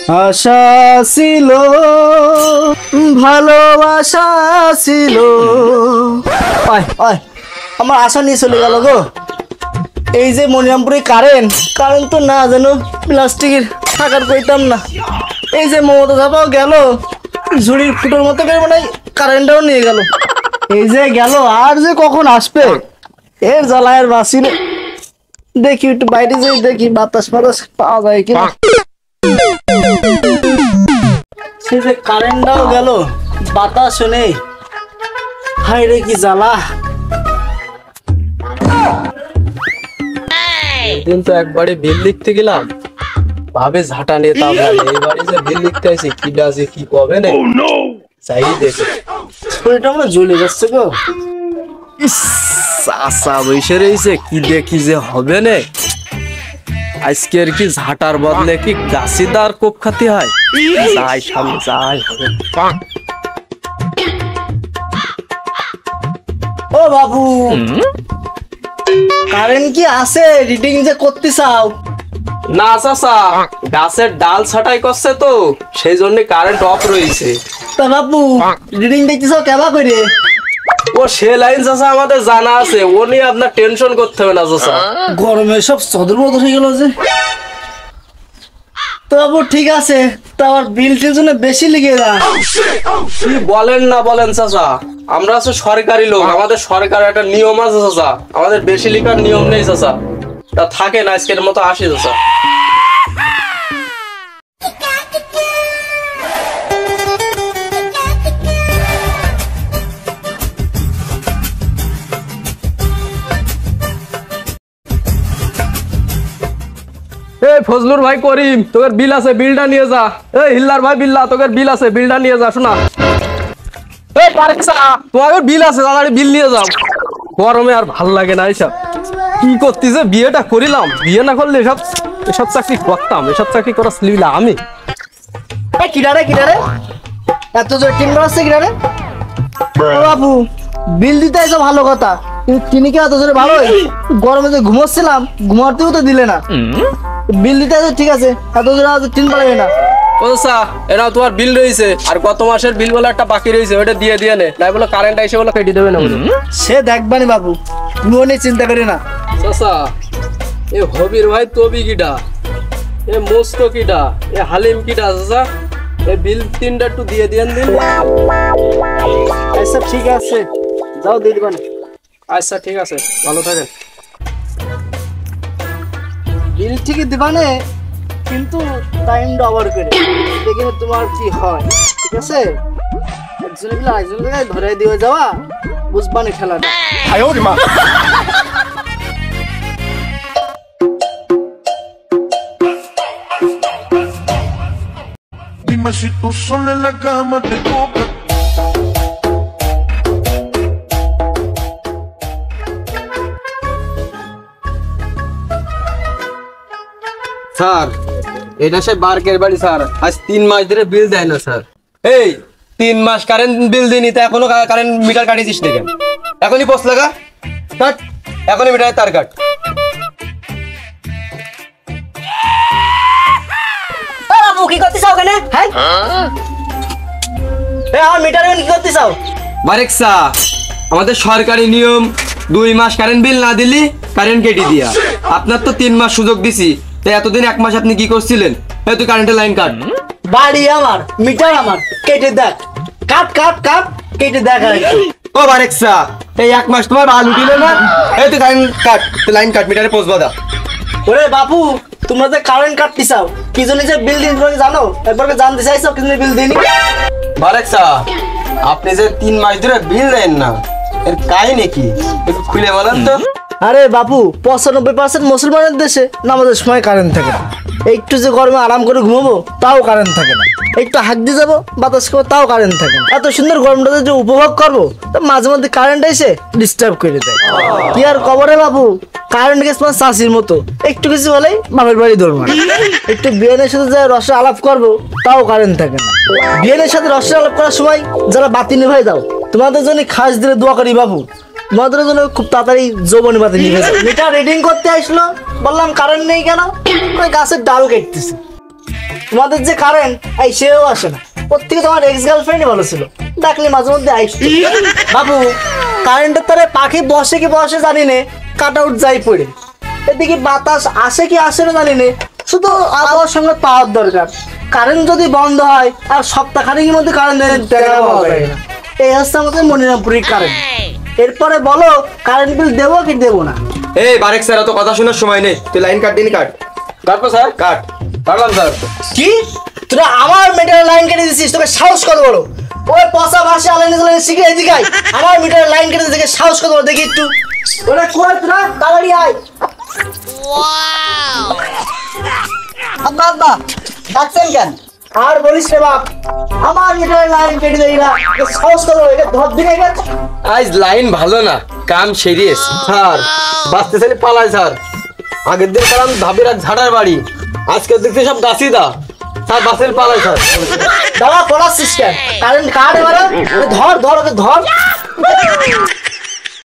আশা ছিল ভালোবাসা ছিল আমার আশা নিয়ে চলে গেল গো। এই যে মনিরামপুরে কারেন্ট তো না যেন প্লাস্টিকের থাকার কইতাম না। এই যে মমতা ধাপাও গেল ঝুড়ির ফুটোর মতো করে মানে কারেন্টটাও নিয়ে গেল। এই যে গেল আর যে কখন আসবে এর জ্বালায়ের বাসি রে। দেখি একটু বাইরে যাই দেখি বাতাস পাওয়া যায় কিনা। সে যে কারেন্টটাও গেল বাতাসও নেই, হায় রে কি জ্বালা। দিন তো একবারে বিল লিখতে গেলাম ভাবে ঝাঁটা নিয়ে তাও এইবারে যে বিল লিখতে আসি কি ডাছে কি কবে না চাই দেখে শরীরটা আমরা জ্বলে যাচ্ছে গো। চাষা বসে রয়েছে কি দেখি যে হবে না আজকের কি ঝাঁটার বদলে কি গাছিদার কোপ খাতে হয়। যাই সামনে যাই ও বাবু কারেন্ট কি আছে? রিডিং যে করতে চাও? না চাষা গাছের ডাল ছাটাই করছে তো সেই জন্য কারেন্ট অফ রয়েছে। তা বাবু রিডিং দেখতে চাও কেবা করে? ও সে লাইন চাষা আমাদের জানা আছে, ও নিয়ে আপনার টেনশন করতে হবে না চাষা। গরমে সব সদর মতো হয়ে গেল যে। তো বাবু ঠিক আছে, তা আবার বিল টিল জন্য বেশি লিখে না। কি বলেন না বলেন চাচা, আমরা আছি সরকারি লোক, আমাদের সরকারের একটা নিয়ম আছে চাচা, আমাদের বেশি লিখার নিয়ম নেই চাচা। তা থাকে না আজকের মতো আসি চাচা। এই ফজলুর ভাই করিম তোর বিল আছে বিলটা নিয়ে যা। এই হিল্লার ভাই বিল্লা তোর বিল আছে বিলটা নিয়ে যা। শোনা এই পারেকসা তোমার বিল আছে তাড়াতাড়ি বিল নিয়ে যাও। গরমে আর ভাল লাগে না এইসব কি করতেছে। বিয়েটা করিলাম, বিয়ে না করলে এসব চাকরি করতাম, এসব চাকরি করা ছিলাম আমি। কিনারে এত জোর টিন বাড়াচ্ছে কিনারে। বাবু বিল দিতে এসে ভালো কথা, কিন্তু তিনি কি এত জোরে ভালো? গরমে যে ঘুমোচ্ছিলাম ঘুমাতেও তো দিলে না। বিল দিতে আছে ঠিক আছে, এত জোরে টিন বাড়াবে না। ও স্যা এরা তোমার বিল রয়েছে আর গত মাসের বিল বলে একটা বাকি রয়েছে, ওটা দিয়ে নে, নাই বলো কারেন্ট এসে বলো কেটে দেবে না। সে দেখবানি বাবু, তুমিও নিয়ে চিন্তা করি না। চাচা এ হবির ভাই তবি কিডা, এ মোস্ত কিডা, এ হালিম কিডা চাচা, এ বিল তিনটা একটু দিয়ে দিন। আচ্ছা ঠিক আছে যাও দিয়ে দিবান। আচ্ছা ঠিক আছে ভালো থাকেন। বিল ঠিকই দিবানে, কিন্তু টাইমটা ওভার করে দেখে তোমার কি হয়। ঠিক আছে একজনের বিল আরেকজনের জায়গায় ধরে দিয়ে যাওয়া বুঝবানি খেলাটা। Dime si tú sola en la cama te toca. Sir এটা সে বারকের বাড়ি স্যার, আজ 3 মাস ধরে বিল দেয় না স্যার। এই 3 মাস কারেন্ট বিল দিইনি তা এখনো কারেন্ট মিটার কাটিয়েছিস না কেন? এখনই পোস্ট লাগা কাট, এখনই মিটারের তার কাট। বাবু কি করতে চাও কেন? হ্যাঁ আমার মিটারে কি করতে চাও? বারেকসা আমাদের সরকারি নিয়ম 2 মাস কারেন্ট বিল না দিলি কারেন্ট কেটে দিয়া। আপনার তো 3 মাস সুযোগ দিছি, তাই এতদিন 1 মাস আপনি কি করছিলেন? এই তুই কারেন্টের লাইন কাট। বাড়ি আমার মিটার আমার, কেটে দেখ, কাট কাট কাট কেটে দেখ। আর ও বারেকসা এই 1 মাস তোমার বাল উঠিল না? এই তুই কারেন্ট কাট, তুই লাইন কাট, মিটারে পোস্ট বাঁধা। ওরে বাপু তোমরা যে কারেন্ট কাটতে চাও কি জন্য যে বিল দিন তোমরা জানো? একবার জানতে চাইছো কি জন্য বিল দিনি? বারেকসা আপনি যে 3 মাস ধরে বিল দেন না এর কাহিনী কি একটু খুলে বলেন তো। আরে বাপু 95% মুসলমানের দেশে নামাজের সময় কারেন্ট থাকে না। একটু যে গরমে আরাম করে ঘুমাবো তাও কারেন্ট থাকে না। একটু হাঁক দিয়ে যাবো বাতাস খাবো তাও কারেন্ট থাকে না। এত সুন্দর গরমটাতে যে উপভোগ করবো তা মাঝে মধ্যে কারেন্ট এসে ডিস্টার্ব করে দেয়। কি আর কবরে বাবু, কারেন্ট গেছে মানে চাষির মতো, একটু কিছু হলেই বাপের বাড়ি দৌড় মারে। একটু বিয়ানের সাথে যে রসে আলাপ করবো তাও কারেন্ট থাকে না। বিয়ানের সাথে রসে আলাপ করার সময় যারা বাতি নিভাই দাও তোমাদের জন্য খাস দিলে দোয়া করি বাবু, তোমাদের জন্য খুব তাড়াতাড়ি যৌবনী বাতি নিভে যায়। মিটার রিডিং করতে আসলো, বললাম কারেন্ট নেই কেন? গাছের ডাল কাটতেছে। তোমাদের যে কারেন্ট এই সেও আসে না। প্রত্যেকে তোমার এক্স গার্লফ্রেন্ডই ভালো ছিল, ডাকলে মাঝে মধ্যে আইসতো। বাবু কারেন্টের তারে পাখি বসে কি বসে জানি নে, কাট আউট যাই পড়ে। এদিকে বাতাস আসে কি আসে না জানি নে, শুধু আবহাওয়ার সঙ্গে পাওয়ার দরকার। কারেন্ট যদি বন্ধ হয় আর সপ্তাহখানেকের মধ্যে কারেন্ট দেখা পাওয়া যায় না। এই হচ্ছে আমাদের মনিরামপুরের কারেন্ট। এরপরে বলো কারেন্ট বিল দেবো কি দেবো না? এই বারেক স্যার অত কথা শোনার সময় নেই, তুই লাইন কাট দিনি কাট। কাটবো স্যার, কাট। কাটলাম স্যার। কি তোরা আমার মিটারের লাইন কেটে দিছিস? তোকে সাহস কত বড়? ওই পচা ভাষা আলাইনে আলাইনে শিখে এদিকে আয়। আমার মিটারের লাইন কেটে দেখে সাহস কত বড় দেখি একটু। ওরা কই তোরা তাড়াতাড়ি আয়। আব্বা আব্বা ডাকছেন কেন? আর বলিস রে বাপ, আমার মিটারের লাইন কেটে দেই না, সাহস কত বড়? এটা ধর দিকে গেল। আজ লাইন ভালো না, কাম সেরিয়েস স্যার। বাঁচতে চাইলে পালাই স্যার। আগের দিন কারণ ধাবির এক ঝাড়ার বাড়ি, আজকের দেখতে সব গাছি দা স্যার। বাসের পালাই স্যার। দাদা পড়াচ্ছিস কেন? কারেন্ট কাট এবারে ধর ধর ওকে ধর।